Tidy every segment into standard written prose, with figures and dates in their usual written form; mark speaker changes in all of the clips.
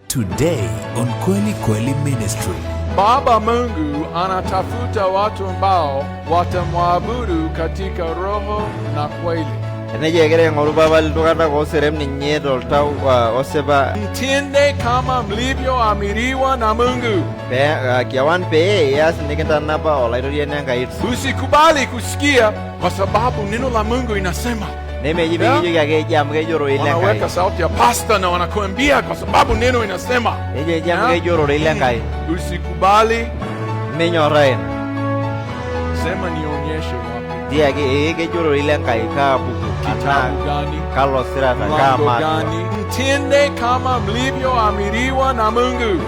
Speaker 1: Today on Kweli Kweli Ministry.
Speaker 2: Baba Mungu anatafuta watu ambao watamwabudu katika roho na kweli.
Speaker 3: Enejegere ngolu baba litokana ko serem ninye dolta oseba
Speaker 2: Mtende kama mlivyoamiriwa na Mungu.
Speaker 3: Kiawan pe yas nikenda napa olairoria nyangaitsu.
Speaker 2: Usikubali kusikia kwa sababu neno la Mungu inasema.
Speaker 3: Nemejibijo yake jamge joro ile ngai.
Speaker 2: Wanaweka sauti ya pastor na wanakuambia kwa sababu neno inasema.
Speaker 3: Eje jamge joro ile ngai.
Speaker 2: Usikubali
Speaker 3: menyoraen.
Speaker 2: Sema nionyeshe wapi.
Speaker 3: Diage joro ile ngai ka buku.
Speaker 2: Kitabu gani?
Speaker 3: Carlos Sirata kama
Speaker 2: gani? Mtende kama mlivyoamiriwa na Mungu.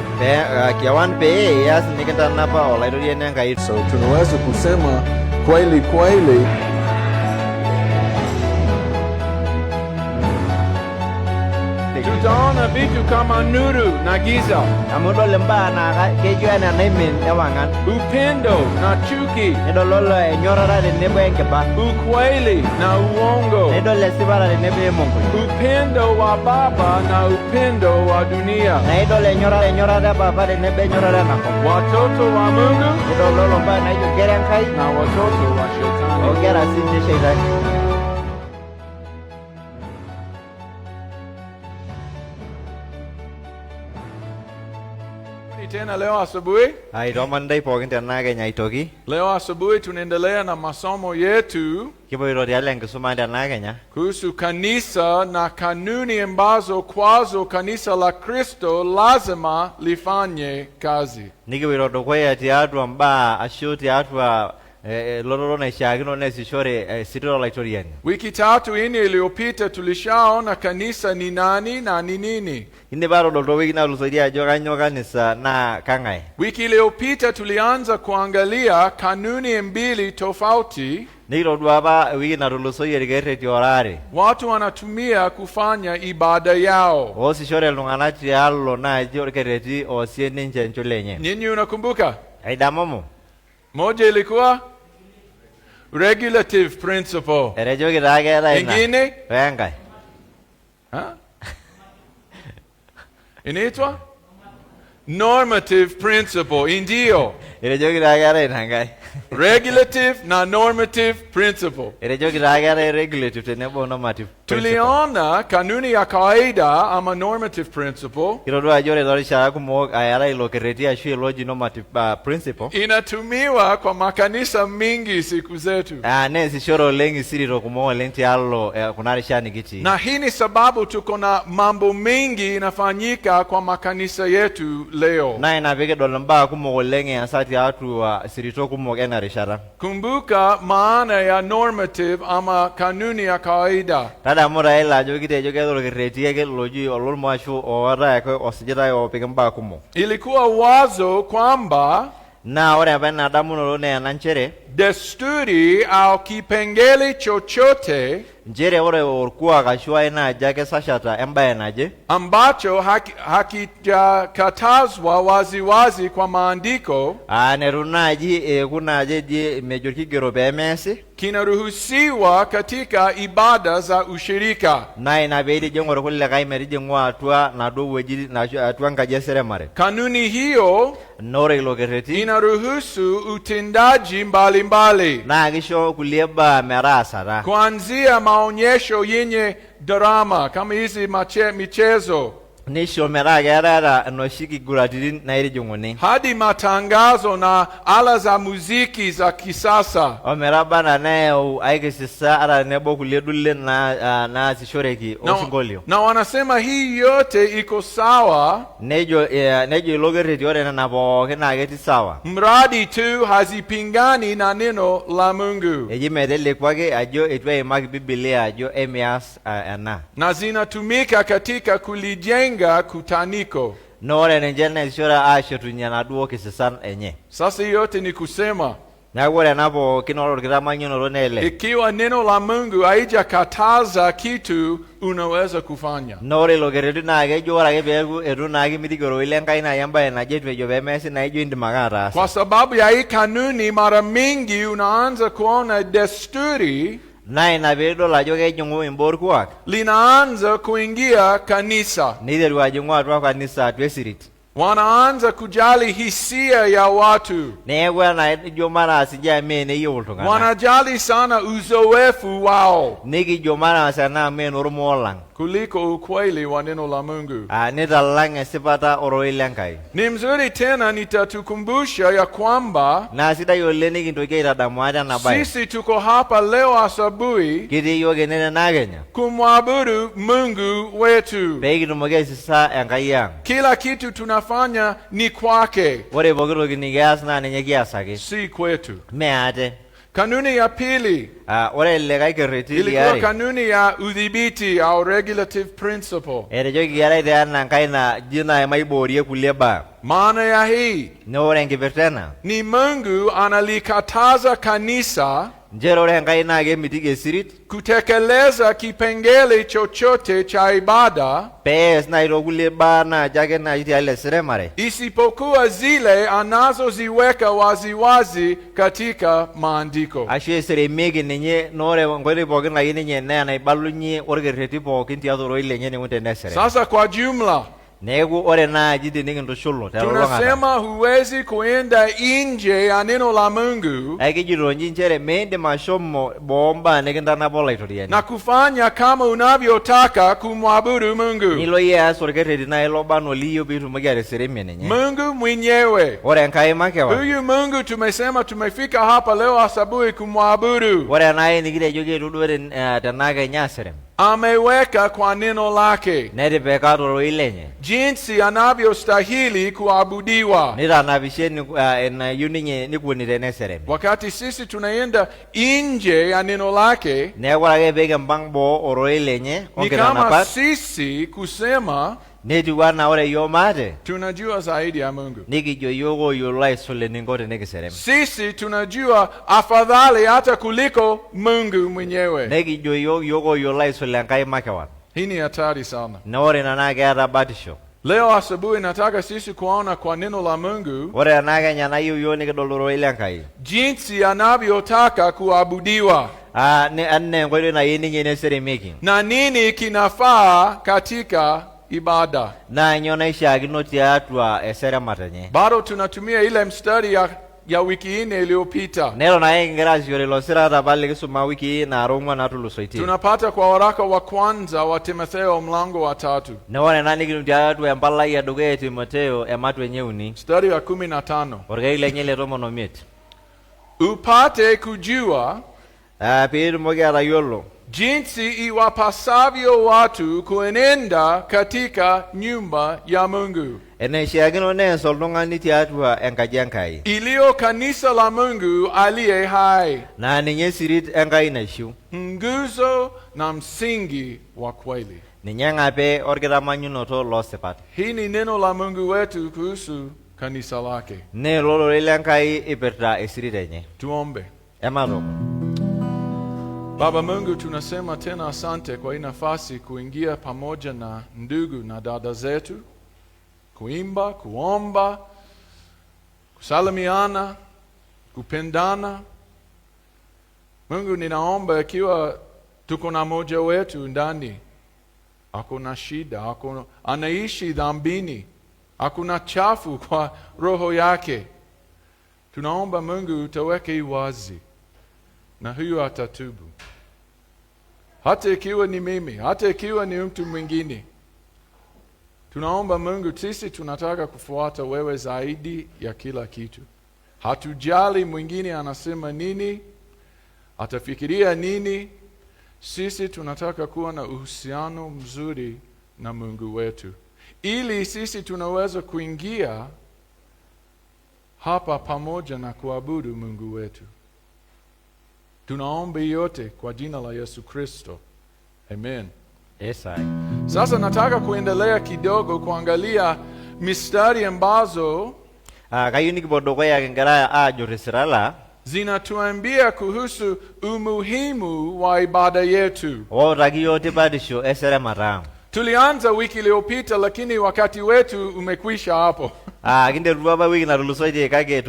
Speaker 3: Kiawan pe yas nikenda napa olairoria nyangaitsu.
Speaker 2: So tunaweza kusema kweli kweli. Tutaona vitu kama nuru na giza,
Speaker 3: Amudole mbana kejuana naimin ewangan.
Speaker 2: upendo na chuki,
Speaker 3: Nedololo nyorara de nebo enkeba.
Speaker 2: ukweli na uongo,
Speaker 3: Nedole sibara de nebo mungu.
Speaker 2: upendo wa baba na upendo wa dunia,
Speaker 3: Nedole nyorara baba de nebo nyorara nako.
Speaker 2: watoto wa Mungu
Speaker 3: Nedololo mbana yo gerenkai
Speaker 2: na watoto wa shetani.
Speaker 3: ogera sinde sheitani.
Speaker 2: Tena leo asubuhi,
Speaker 3: Ai romandai pogin tena Kenya itoki.
Speaker 2: leo asubuhi tunaendelea na masomo yetu
Speaker 3: Kiboiro diale ngisuma tena Kenya.
Speaker 2: kuhusu kanisa na kanuni ambazo kwazo kanisa la Kristo lazima lifanye kazi.
Speaker 3: Nikiboiro dokoya tiatu mba ashuti atwa lororo na shagino nesishore sitoro laitoriani.
Speaker 2: Wiki tatu ine iliyopita tulishaona kanisa ni nani na ni nini.
Speaker 3: Inde baro dolto wiki na lusodia joka nyoka nisa na kangai.
Speaker 2: Wiki iliyopita tulianza kuangalia kanuni mbili tofauti
Speaker 3: Nilo duaba wiki na lusodia rigere tiorare.
Speaker 2: watu wanatumia kufanya ibada yao.
Speaker 3: Osishore lunganati allo na jorkereti osiene njencho lenye.
Speaker 2: Ninyi unakumbuka?
Speaker 3: Aidamomo.
Speaker 2: Moja ilikuwa regulative principle.
Speaker 3: Erejo kiragera ina.
Speaker 2: Ingine?
Speaker 3: Wengai.
Speaker 2: Ha? Inaitwa? Normative principle. Indio.
Speaker 3: Erejo kiragera ina ngai.
Speaker 2: Regulative na normative principle.
Speaker 3: Erejo kiragera regulative tenebo normative.
Speaker 2: Tuliona kanuni ya kawaida ama normative principle
Speaker 3: Kirodo ajore dori shara kumo ayara ilokereti ashu logi normative principle.
Speaker 2: inatumiwa kwa makanisa mingi siku zetu.
Speaker 3: Ne sishoro lengi siriro kumo lenti allo kunari shani gichi.
Speaker 2: Na hii ni sababu tuko na mambo mengi inafanyika kwa makanisa yetu leo.
Speaker 3: Na inabege dolamba kumo lengi asati atu sirito kumo enari shara.
Speaker 2: Kumbuka maana ya normative ama kanuni ya kawaida.
Speaker 3: Tada mura ela jogite joge doro kereti yake logi olol mwashu ora yako osijira yo pigamba kumo.
Speaker 2: Ilikuwa wazo kwamba
Speaker 3: Na ora bana damu no ne ananchere.
Speaker 2: desturi au kipengele chochote
Speaker 3: Njere ore orkuwa kashua ina jake sashata embaye naje.
Speaker 2: ambacho hakijakatazwa waziwazi kwa maandiko
Speaker 3: Nerunaji kunaje die mejorki gero bemesi.
Speaker 2: kinaruhusiwa katika ibada za ushirika.
Speaker 3: Na inabidi jongoro kulle kai merije ngwa atwa na do weji na atwa ngaje seremare.
Speaker 2: Kanuni hiyo
Speaker 3: Nore ilogereti.
Speaker 2: inaruhusu utendaji mbalimbali,
Speaker 3: Na gisho kulieba merasa ra.
Speaker 2: kuanzia maonyesho yenye drama kama hizi michezo
Speaker 3: Nisho mera gerara no shiki guratidin na iri jongoni.
Speaker 2: hadi matangazo na ala za muziki za kisasa.
Speaker 3: Omera bana nae aike sisa ara nebo kuledulle na sishoreki osingolio.
Speaker 2: Na wanasema hii yote iko sawa
Speaker 3: Nejo ilogereti ore na boke na geti sawa.
Speaker 2: mradi tu hazipingani na neno la Mungu
Speaker 3: Eji medele kwake ajo etwa imaki Biblia ajo emias ana.
Speaker 2: na zinatumika katika kulijenga kutaniko.
Speaker 3: Nore nenjene sishora asho tunyana duo kisisan enye.
Speaker 2: Sasa yote ni kusema
Speaker 3: Nagore napo kinoro kiramanyo no nele.
Speaker 2: ikiwa neno la Mungu haijakataza kitu unaweza kufanya.
Speaker 3: Nore logeredu na gejo wala gebegu edu na gimidigoro ile ngai na yamba na jetwe jo bemesi na ijo indimagara.
Speaker 2: Kwa sababu ya hii kanuni mara mingi unaanza kuona desturi
Speaker 3: Na ina peedol ajo kejing'u imbaa orkuak
Speaker 2: linaanza kuingia kanisa.
Speaker 3: niteru ajing'u atua kanisa atua esirit.
Speaker 2: Wanaanza kujali hisia ya watu.
Speaker 3: Neeku ijo mataas ijo amu eneyieu iltung'anak.
Speaker 2: Wanajali sana uzoefu wao
Speaker 3: Nikijo mataas ena amu enormoo lang.
Speaker 2: kuliko ukweli wa neno la Mungu.
Speaker 3: Nitalang esipata oroi lenkai.
Speaker 2: Ni mzuri tena nitatukumbusha ya kwamba
Speaker 3: Na sidai oleng nikintoki aitadamu ate ena baye.
Speaker 2: sisi tuko hapa leo asubuhi
Speaker 3: Kitii yiok ene tena Kenya
Speaker 2: kumwabudu Mungu wetu.
Speaker 3: pee kitumoki aisisa Enkai ang'.
Speaker 2: Kila kitu tunafanya ni kwake,
Speaker 3: Ore pooki toki nikias naa ninye kiasaki,
Speaker 2: si kwetu.
Speaker 3: mee ate.
Speaker 2: Kanuni ya pili
Speaker 3: Ore likae kerreti
Speaker 2: ilikuwa
Speaker 3: liare
Speaker 2: kanuni ya udhibiti au regulative principle.
Speaker 3: etejoki keetai taa enankai naji nai maiboorie kulie baa.
Speaker 2: Maana ya hii
Speaker 3: Ne ore enkipirta ena
Speaker 2: ni Mungu analikataza kanisa
Speaker 3: nchere ore Enkai naa kemitiki esirit
Speaker 2: kutekeleza kipengele chochote cha ibada
Speaker 3: pees nai tokulie baa naaji ake nai tialo eseremare
Speaker 2: isipokuwa zile anazoziweka waziwazi katika maandiko.
Speaker 3: ashu eseremieki ninye noore nkoitoi pookin nayieu ninye neya naibalunye orkerreti pookin tiatua oroi lenye neun teneserem.
Speaker 2: Sasa kwa jumla
Speaker 3: Neeku ore naaji tenikintushulu telulung'ata
Speaker 2: tunasema huwezi kuenda nje ya neno la Mungu
Speaker 3: ekijito nji nchere miindim ashomo boo mbaa nikintanapa olaitoriani
Speaker 2: na kufanya kama unavyotaka kumwabudu Mungu.
Speaker 3: nilo yie aas orkerreti nai loba noliyieu piitumoki ateseremie ninye.
Speaker 2: Mungu mwenyewe,
Speaker 3: Ore Enkai makewan
Speaker 2: huyu Mungu tumesema tumefika hapa leo asubuhi kumwabudu,
Speaker 3: ore enai nikitejo kietuo duo tena Kenya aserem
Speaker 2: ameweka kwa neno lake
Speaker 3: netipika toroi lenye
Speaker 2: jinsi anavyostahili kuabudiwa.
Speaker 3: nitanapishe enayieu ninye nikuni teneserem.
Speaker 2: Wakati sisi tunaenda nje ya neno lake,
Speaker 3: Neeku ore ake peekimpang' boo oroi lenye
Speaker 2: ni kama
Speaker 3: onkitanapat
Speaker 2: sisi kusema
Speaker 3: netiu anaa ore yiok maate
Speaker 2: tunajua zaidi ya Mungu.
Speaker 3: nikijo yiok oyiolo aisul eninko tenekiserem.
Speaker 2: Sisi tunajua afadhali hata kuliko Mungu mwenyewe.
Speaker 3: Nekijo yiok oyiolo aisul Enkai makewan.
Speaker 2: Hii ni hatari sana.
Speaker 3: Na ore ina naa keeta batisho.
Speaker 2: Leo asubuhi nataka sisi kuona kwa neno la Mungu
Speaker 3: Ore ena Kenya nayieu yiok nikidol oroi lenkai
Speaker 2: jinsi anavyotaka kuabudiwa
Speaker 3: ene enkoitoi nayieu ninye neseremieki
Speaker 2: na nini kinafaa katika ibada.
Speaker 3: naa nyoo naishaakino tiatua eseremata enye.
Speaker 2: Bado tunatumia ile mstari ya wiki nne iliyopita.
Speaker 3: Nelo naye kingira aasishore ilo sirata apa likisuma wiki naara ong'uan natulusoitie.
Speaker 2: Tunapata kwa waraka wa kwanza wa Timotheo mlango wa 3.
Speaker 3: Na ore ena nikitum tiatua empalai edukuya e Timotheo ematua enye uni
Speaker 2: Mstari wa 15.
Speaker 3: orkeek lenye le 15
Speaker 2: Upate kujua
Speaker 3: piitumoki atayiolo
Speaker 2: jinsi iwapasavyo watu kuenenda katika nyumba ya Mungu,
Speaker 3: enaishaakino nees oltung'ani tiatua enkaji Enkai
Speaker 2: iliyo kanisa la Mungu aliye hai,
Speaker 3: naa ninye sirit Enkai naishiu,
Speaker 2: nguzo na msingi wa kweli.
Speaker 3: ninye ng'ape orkitamanyunoto loosipat.
Speaker 2: Hii ni neno la Mungu wetu kuhusu kanisa lake.
Speaker 3: Neelo ororei lenkai ipirta esirit enye.
Speaker 2: Tuombe.
Speaker 3: Ematok.
Speaker 2: Baba Mungu, tunasema tena asante kwa hii nafasi kuingia pamoja na ndugu na dada zetu, kuimba, kuomba, kusalimiana, kupendana. Mungu, ninaomba ikiwa tuko na moja wetu ndani hakuna shida, anaishi dhambini, hakuna chafu kwa roho yake, tunaomba Mungu utaweke wazi na huyo atatubu. Hata ikiwa ni mimi, hata ikiwa ni mtu mwingine, tunaomba Mungu, sisi tunataka kufuata wewe zaidi ya kila kitu. Hatujali mwingine anasema nini, atafikiria nini. Sisi tunataka kuwa na uhusiano mzuri na Mungu wetu, ili sisi tunaweza kuingia hapa pamoja na kuabudu Mungu wetu. Tunaomba yote kwa jina la Yesu Kristo. Amen.
Speaker 3: Esai.
Speaker 2: Sasa nataka kuendelea kidogo kuangalia mistari ambazo
Speaker 3: kayieu nikipuo dukuya kingira aajur isirala
Speaker 2: zinatuambia kuhusu umuhimu wa ibada yetu.
Speaker 3: ootaki yiok tipatisho eseremata ang'.
Speaker 2: Tulianza wiki iliyopita, lakini wakati wetu umekwisha hapo.
Speaker 3: kinterua apa wiki natulusoitie kake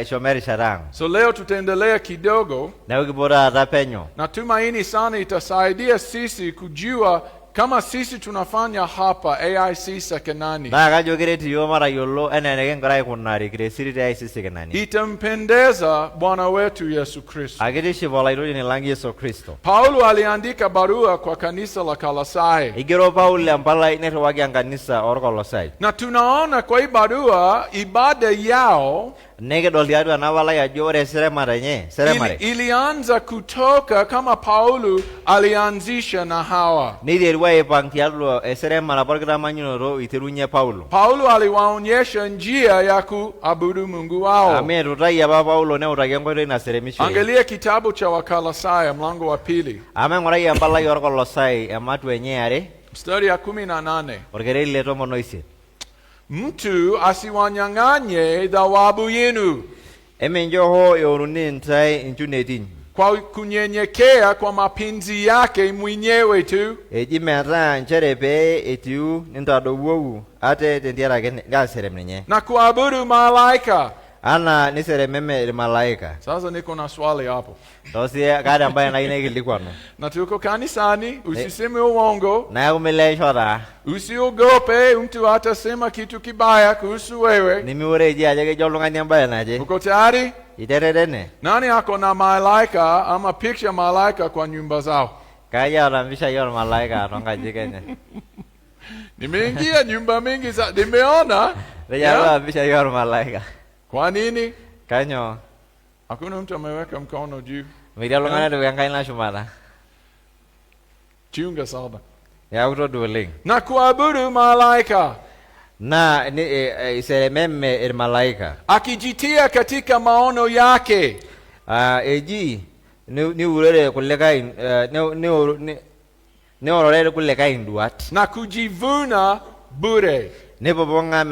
Speaker 3: shomeri sharang.
Speaker 2: So leo tutaendelea kidogo.
Speaker 3: Neeku kipuo taata penyo.
Speaker 2: Natumaini sana itasaidia sisi kujua kama sisi tunafanya hapa AIC Sekenani.
Speaker 3: Naa kajo kiret iyiok matayiolo enaa enikingira aikunari kiresiri te AIC Sekenani.
Speaker 2: Itampendeza Bwana wetu Yesu Kristo.
Speaker 3: Akitiship olaitotoni lang Yesu Kristo.
Speaker 2: Paulo aliandika barua kwa kanisa la Kolosai.
Speaker 3: Igero Paulo empalai nirriwaki enkanisa orkolosai.
Speaker 2: Na tunaona kwa hii barua ibada yao
Speaker 3: Nikidol tiatua ena palai ajo ore seremare
Speaker 2: ilianza kutoka kama Paulo alianzisha na Hawa.
Speaker 3: Niterua aipang tiatua eseremare apa orkitamanyunoto iterunye Paulo.
Speaker 2: Paulo aliwaonyesha njia ya kuabudu Mungu wao.
Speaker 3: Ametutayie apa Paulo neutaki enkoitoi naseremishore.
Speaker 2: Angalia kitabu cha Wakolosai mlango wa 2.
Speaker 3: Ameng'urai empalai orkolosai ematua enye are.
Speaker 2: Mstari ya 18.
Speaker 3: Orkereri le 18.
Speaker 2: Mtu asiwanyang'anye thawabu yenu.
Speaker 3: Eminjoho eoruni ntai inchunetin.
Speaker 2: Kwa kunyenyekea kwa mapenzi yake mwenyewe tu.
Speaker 3: Eji metaa nchere pee etiu nintadowuowu ate tentiarake gaserem ninye.
Speaker 2: Na kuabudu malaika.
Speaker 3: Ana niserememe ilmalaika.
Speaker 2: Sasa niko na swali hapo.
Speaker 3: Tosi kada ambaye naina ikilikwano.
Speaker 2: Na tuko kanisani, usiseme uongo.
Speaker 3: Na kumileshora.
Speaker 2: Usiogope mtu atasema kitu kibaya kuhusu wewe.
Speaker 3: Nimiureji aje kejo oltung'ani embaye naje.
Speaker 2: Uko tayari?
Speaker 3: Itererene.
Speaker 2: Nani ako na malaika ama picture malaika kwa nyumba zao?
Speaker 3: Kaya orambisha yor malaika tongaji Kenya.
Speaker 2: Nimeingia nyumba mingi za nimeona.
Speaker 3: Reja orambisha yor malaika.
Speaker 2: Kwa nini?
Speaker 3: Kanyo.
Speaker 2: Hakuna mtu ameweka mkono juu.
Speaker 3: Midia oltung'ani tukankaina shumata.
Speaker 2: Chunga sana.
Speaker 3: Ya utoduoling.
Speaker 2: Na kuabudu malaika.
Speaker 3: Na iserememe ilmalaika.
Speaker 2: Akijitia katika maono yake.
Speaker 3: Eji ni urere kulikai ni orere kulikai nduat.
Speaker 2: Na kujivuna bure.
Speaker 3: Nipopong'a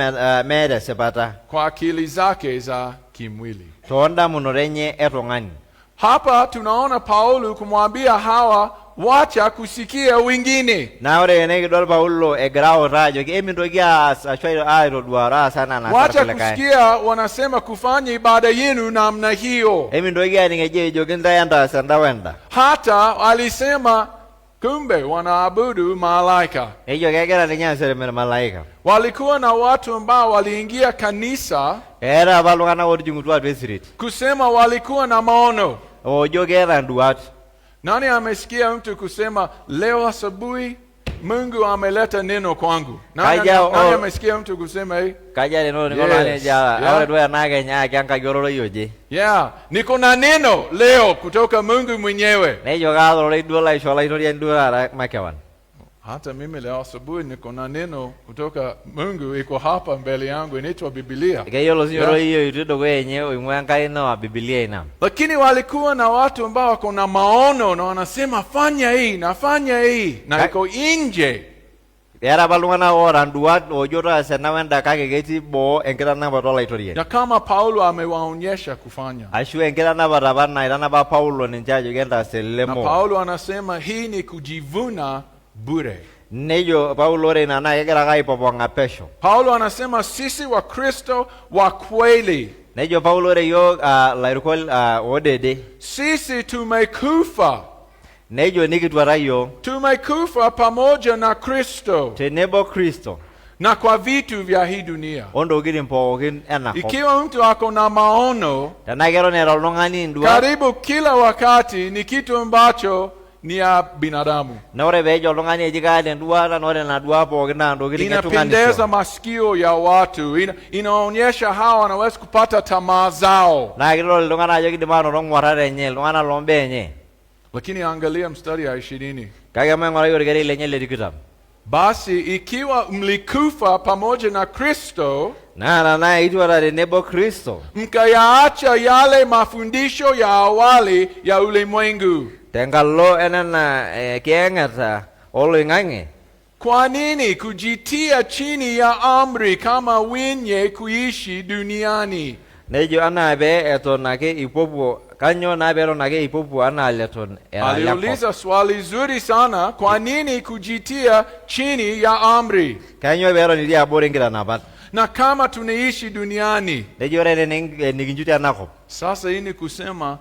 Speaker 3: meeta sipata.
Speaker 2: Kwa akili zake za kimwili.
Speaker 3: Toondamunot enye etung'ani.
Speaker 2: Hapa tunaona Paulo kumwambia Hawa wacha kusikia wengine.
Speaker 3: Na ore enekidol Paulo egira autaa ajoki emintoki aas ashu aitoduara sana na
Speaker 2: wacha kusikia wanasema kufanya ibada yenu namna hiyo.
Speaker 3: Emintoki aning ejo ejoki ntae entaas enda wenda.
Speaker 2: Hata alisema kumbe wanaabudu malaika.
Speaker 3: Ejo kegira ninye aserem malaika.
Speaker 2: Walikuwa na watu ambao waliingia kanisa.
Speaker 3: Era apa iltung'anak otijing'utua atua esirit.
Speaker 2: Kusema walikuwa na maono.
Speaker 3: Ojo keeta nduat.
Speaker 2: Nani amesikia mtu kusema leo asubuhi Mungu ameleta neno kwangu? Nani amesikia mtu kusema hii?
Speaker 3: Kaja neno ngolane jala. Awe dua na Kenya akianga gororo yoje.
Speaker 2: Yeah, niko na neno leo kutoka Mungu mwenyewe.
Speaker 3: Nejo gaadoro idola ishola itoria ndura makewan.
Speaker 2: Hata mimi leo asubuhi niko na neno kutoka Mungu iko hapa mbele yangu inaitwa Biblia.
Speaker 3: Ikayolo sinyoro hiyo itudo kwenye uimwe nkaino wa Biblia ina.
Speaker 2: Lakini walikuwa na watu ambao wako na maono na wanasema fanya hii na fanya hii na iko nje.
Speaker 3: Era balungana ora nduat ojota sena wenda kake keti bo enkitanapa tola itoria.
Speaker 2: Na kama Paulo amewaonyesha kufanya.
Speaker 3: Ashu enkitanapa tapana itanapa Paulo ninche ajo kenta selemo.
Speaker 2: Na Paulo anasema hii ni kujivuna bure.
Speaker 3: Nejo Paulo rena na kegira kaipopong'a pesho.
Speaker 2: Paulo anasema sisi wa Kristo wa kweli.
Speaker 3: Nejo Paulo reyo lairukol odede.
Speaker 2: Sisi tumekufa.
Speaker 3: Nejo nikitwara yo.
Speaker 2: Tumekufa pamoja na Kristo.
Speaker 3: Tenebo Kristo.
Speaker 2: Na kwa vitu vya hii dunia.
Speaker 3: Ondokitin pookin enakop.
Speaker 2: Ikiwa mtu ako na maono.
Speaker 3: Tanakero nera oltung'ani nduat.
Speaker 2: Karibu kila wakati ni kitu ambacho ni ya binadamu.
Speaker 3: Na ore peejo oltung'ani eji kaata enduata na ore ena duata pookin naa ntokitin etung'anisho.
Speaker 2: Inapendeza masikio ya watu. Inaonyesha hawa wanaweza kupata tamaa zao.
Speaker 3: Na kitodol iltung'anak ajo kidim aanoto ng'uarrat enye, iltung'anak lombaa enye.
Speaker 2: Lakini angalia mstari ya 20.
Speaker 3: Kake maing'urai orkereri lenye le 20.
Speaker 2: Basi ikiwa mlikufa pamoja na Kristo,
Speaker 3: na itwara tenebo Kristo,
Speaker 2: mkayaacha yale mafundisho ya awali ya ulimwengu.
Speaker 3: Tenkalo enena kieng'eta oloing'ang'e.
Speaker 2: Kwa nini kujitia chini ya amri kama wenye kuishi duniani?
Speaker 3: Nejo anaa pee eton ake ipuopuo kanyo na bero nage ipopu ana leton
Speaker 2: Aliuliza swali zuri sana, kwa nini kujitia chini ya amri?
Speaker 3: kanyo bero ni dia bore ngira na bat
Speaker 2: Na kama tunaishi duniani,
Speaker 3: nejore ni kinjuti anako
Speaker 2: sasa hii ni kusema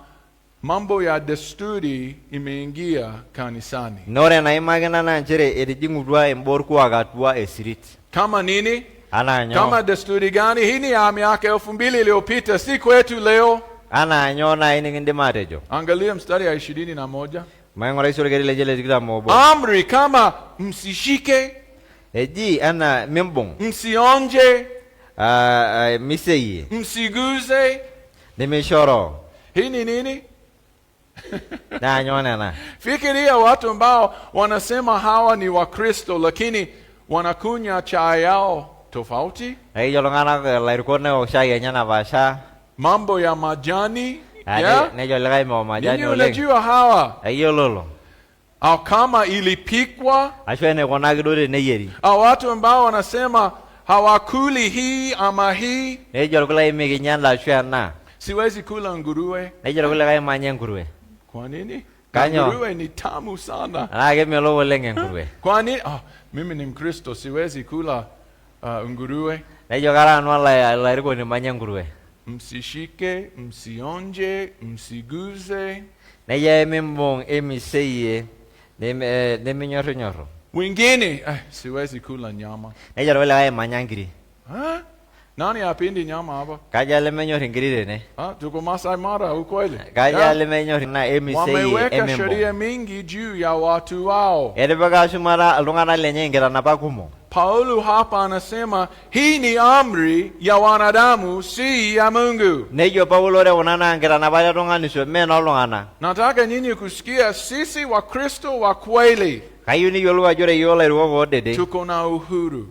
Speaker 2: mambo ya desturi imeingia kanisani.
Speaker 3: nore na imagina na nchere edijingudwa embor kwa gatua esirit
Speaker 2: Kama nini?
Speaker 3: ana
Speaker 2: Kama desturi gani? Hii ni ya miaka 2000 iliyopita, si kwetu leo.
Speaker 3: ana nyona ini nginde matejo
Speaker 2: Angalia mstari ya 21.
Speaker 3: mayngora isore gele jele dikra mobo
Speaker 2: Amri kama msishike,
Speaker 3: eji ana membong
Speaker 2: msionje,
Speaker 3: misei
Speaker 2: msiguze.
Speaker 3: nimeshoro
Speaker 2: Hii ni nini?
Speaker 3: na nyona na
Speaker 2: Fikiria watu ambao wanasema hawa ni Wakristo lakini wanakunya chai yao tofauti,
Speaker 3: ai jolongana lairkone oksha nyana basha
Speaker 2: mambo ya majani.
Speaker 3: ne jolegai mo majani
Speaker 2: Nini
Speaker 3: ole
Speaker 2: unajua hawa?
Speaker 3: ai lolo
Speaker 2: Au kama ilipikwa,
Speaker 3: ashwene kona gidore ne yeri
Speaker 2: au watu ambao wanasema hawakuli hii ama hii.
Speaker 3: ne jolgula imi nyanda ashwena
Speaker 2: Siwezi kula nguruwe.
Speaker 3: ne jolgula gai manye nguruwe
Speaker 2: Kwa nini?
Speaker 3: Kanyo.
Speaker 2: Nguruwe ni tamu sana.
Speaker 3: ana ke melo wolenge nguruwe
Speaker 2: Kwa nini? Mimi ni Mkristo, siwezi kula nguruwe.
Speaker 3: ne jogara no lairko ni manye nguruwe
Speaker 2: Msishike, msionje, msiguze.
Speaker 3: ne ye membong emiseye ne minyoto nyoro
Speaker 2: Wengine siwezi kula nyama.
Speaker 3: ne jolgula gai manyangiri
Speaker 2: Nani hapendi nyama hapa?
Speaker 3: kajale menyori ngirire ne
Speaker 2: Tuko Masai Mara ukweli.
Speaker 3: kajale menyori na emiseye
Speaker 2: Wameweka
Speaker 3: emembo
Speaker 2: sheria mingi juu ya watu wao.
Speaker 3: edebaga shumara lungana lenye ngira na pakumo
Speaker 2: Paulo hapa anasema hii ni amri ya wanadamu, si ya Mungu.
Speaker 3: nejo paulo re onana ngira na bale tonganisho meno lungana
Speaker 2: Nataka nyinyi kusikia, sisi wa Kristo wa kweli
Speaker 3: kayuni yolwa jore yola rugo dede
Speaker 2: tuko na uhuru.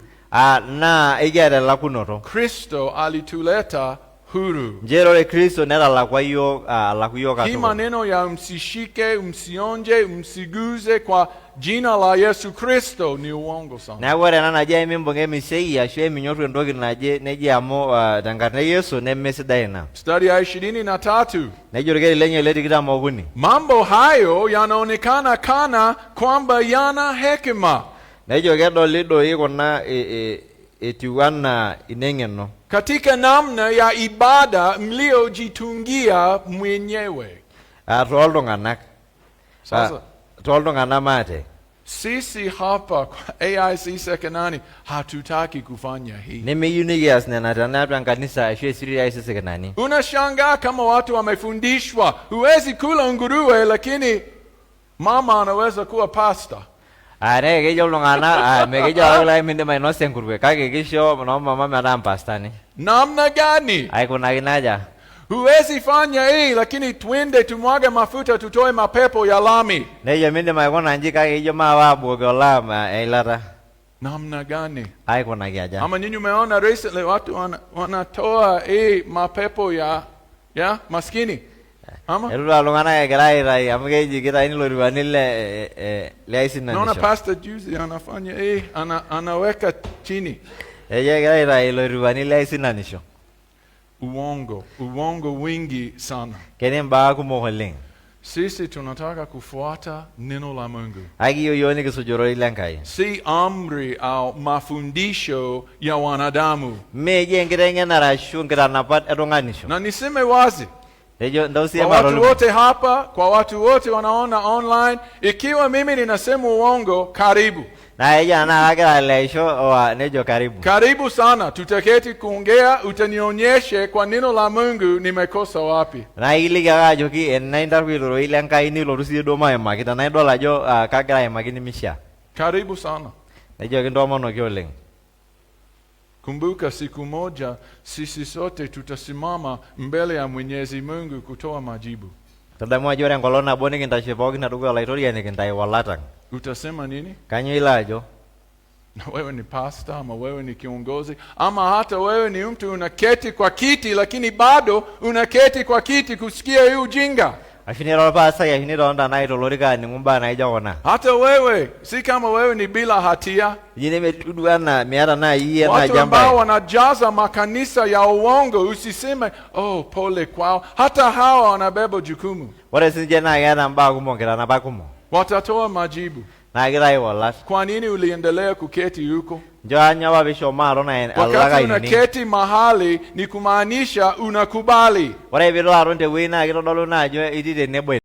Speaker 3: na igere lakunoto
Speaker 2: Kristo alituleta huru.
Speaker 3: jero le kristo nera la kwa yo la kuyo
Speaker 2: Hii
Speaker 3: ka
Speaker 2: maneno ya msishike, msionje, msiguze kwa jina la Yesu Kristo ni uongo sana.
Speaker 3: na wore nana je mimbo ngemi sei ya shwe minyoto ndogi na je neje amo dangane yesu ne mesidaina
Speaker 2: Mstari ya 23.
Speaker 3: nejo gere lenye le digida moguni
Speaker 2: Mambo hayo yanaonekana kana kwamba yana hekima
Speaker 3: nejo gedo lido iko na etiwana inengeno
Speaker 2: katika namna ya ibada mliojitungia mwenyewe.
Speaker 3: Tolunganak
Speaker 2: Sasa
Speaker 3: tolungana mate
Speaker 2: sisi hapa kwa AIC Sekenani hatutaki kufanya hii.
Speaker 3: nimeyunigias nena tanapya kanisa shwe siri ya sisi kanani
Speaker 2: Unashangaa kama watu wamefundishwa huwezi kula nguruwe lakini mama anaweza kuwa pasta.
Speaker 3: are ke jolungana me ke jola minde mai no senkurwe kage kisho no mama madam pastani
Speaker 2: Namna gani?
Speaker 3: ai kuna ginaja
Speaker 2: Huwezi fanya hii lakini twende tumwage mafuta tutoe mapepo ya lami.
Speaker 3: nejo minde mai kona nji kage jo mawa bogola ma elata
Speaker 2: Namna gani?
Speaker 3: ai kuna giaja
Speaker 2: Ama nyinyi umeona recently watu wanatoa mapepo ya maskini. Ama
Speaker 3: elula lungana gerai rai amge jigira ini loriwani le aisina
Speaker 2: naona
Speaker 3: nisho
Speaker 2: pastor juzi anafanya anaweka chini.
Speaker 3: eje gerai rai loriwani le aisina nisho
Speaker 2: Uongo wingi sana.
Speaker 3: kenem ba ku moholing
Speaker 2: Sisi tunataka kufuata neno la Mungu.
Speaker 3: agi yo yoni kisujoro ilankai
Speaker 2: Si amri au mafundisho ya wanadamu.
Speaker 3: me je ngirenge na rashu ngira napat edonganisho
Speaker 2: Na niseme wazi,
Speaker 3: ejo ndosi
Speaker 2: kwa watu wote hapa, kwa watu wote wanaona online, ikiwa mimi ninasema uongo, karibu.
Speaker 3: na eja na agira leisho wa nejo karibu
Speaker 2: Karibu sana, tutaketi kuongea, utanionyeshe kwa neno la Mungu nimekosa wapi.
Speaker 3: na ili ga joki en na indar wi ro ilankai ni lo rusi do mai makita na dola jo kagira ya makini misha
Speaker 2: Karibu sana.
Speaker 3: nejo kindo mono kyoleng
Speaker 2: Kumbuka siku moja sisi sote tutasimama mbele ya Mwenyezi Mungu kutoa majibu.
Speaker 3: tadamu ajore ngolona boni kintashe bogi na dugo laitoria ni kintai walatang
Speaker 2: Utasema nini?
Speaker 3: kanyo ilajo
Speaker 2: Na wewe ni pastor ama wewe ni kiongozi ama hata wewe ni mtu unaketi kwa kiti lakini bado unaketi kwa kiti kusikia hii ujinga.
Speaker 3: Ashiniro pasai ashiniro onda na itolorika ningumba na ijona.
Speaker 2: Hata wewe si kama wewe ni bila hatia.
Speaker 3: Yine metuduana miara na iye na
Speaker 2: Watu
Speaker 3: jamba.
Speaker 2: ambao wanajaza makanisa ya uongo usiseme oh pole kwao. Hata hawa wanabeba jukumu.
Speaker 3: Wale sinje na yana mba kumongera na bakumo.
Speaker 2: Watatoa majibu.
Speaker 3: Na gira wala.
Speaker 2: Kwa nini uliendelea kuketi huko?
Speaker 3: Njanya babisho maro na
Speaker 2: Wakati unaketi mahali ni kumaanisha unakubali.
Speaker 3: Wale bilo aronde wina giro dolo na jo idide nebwe.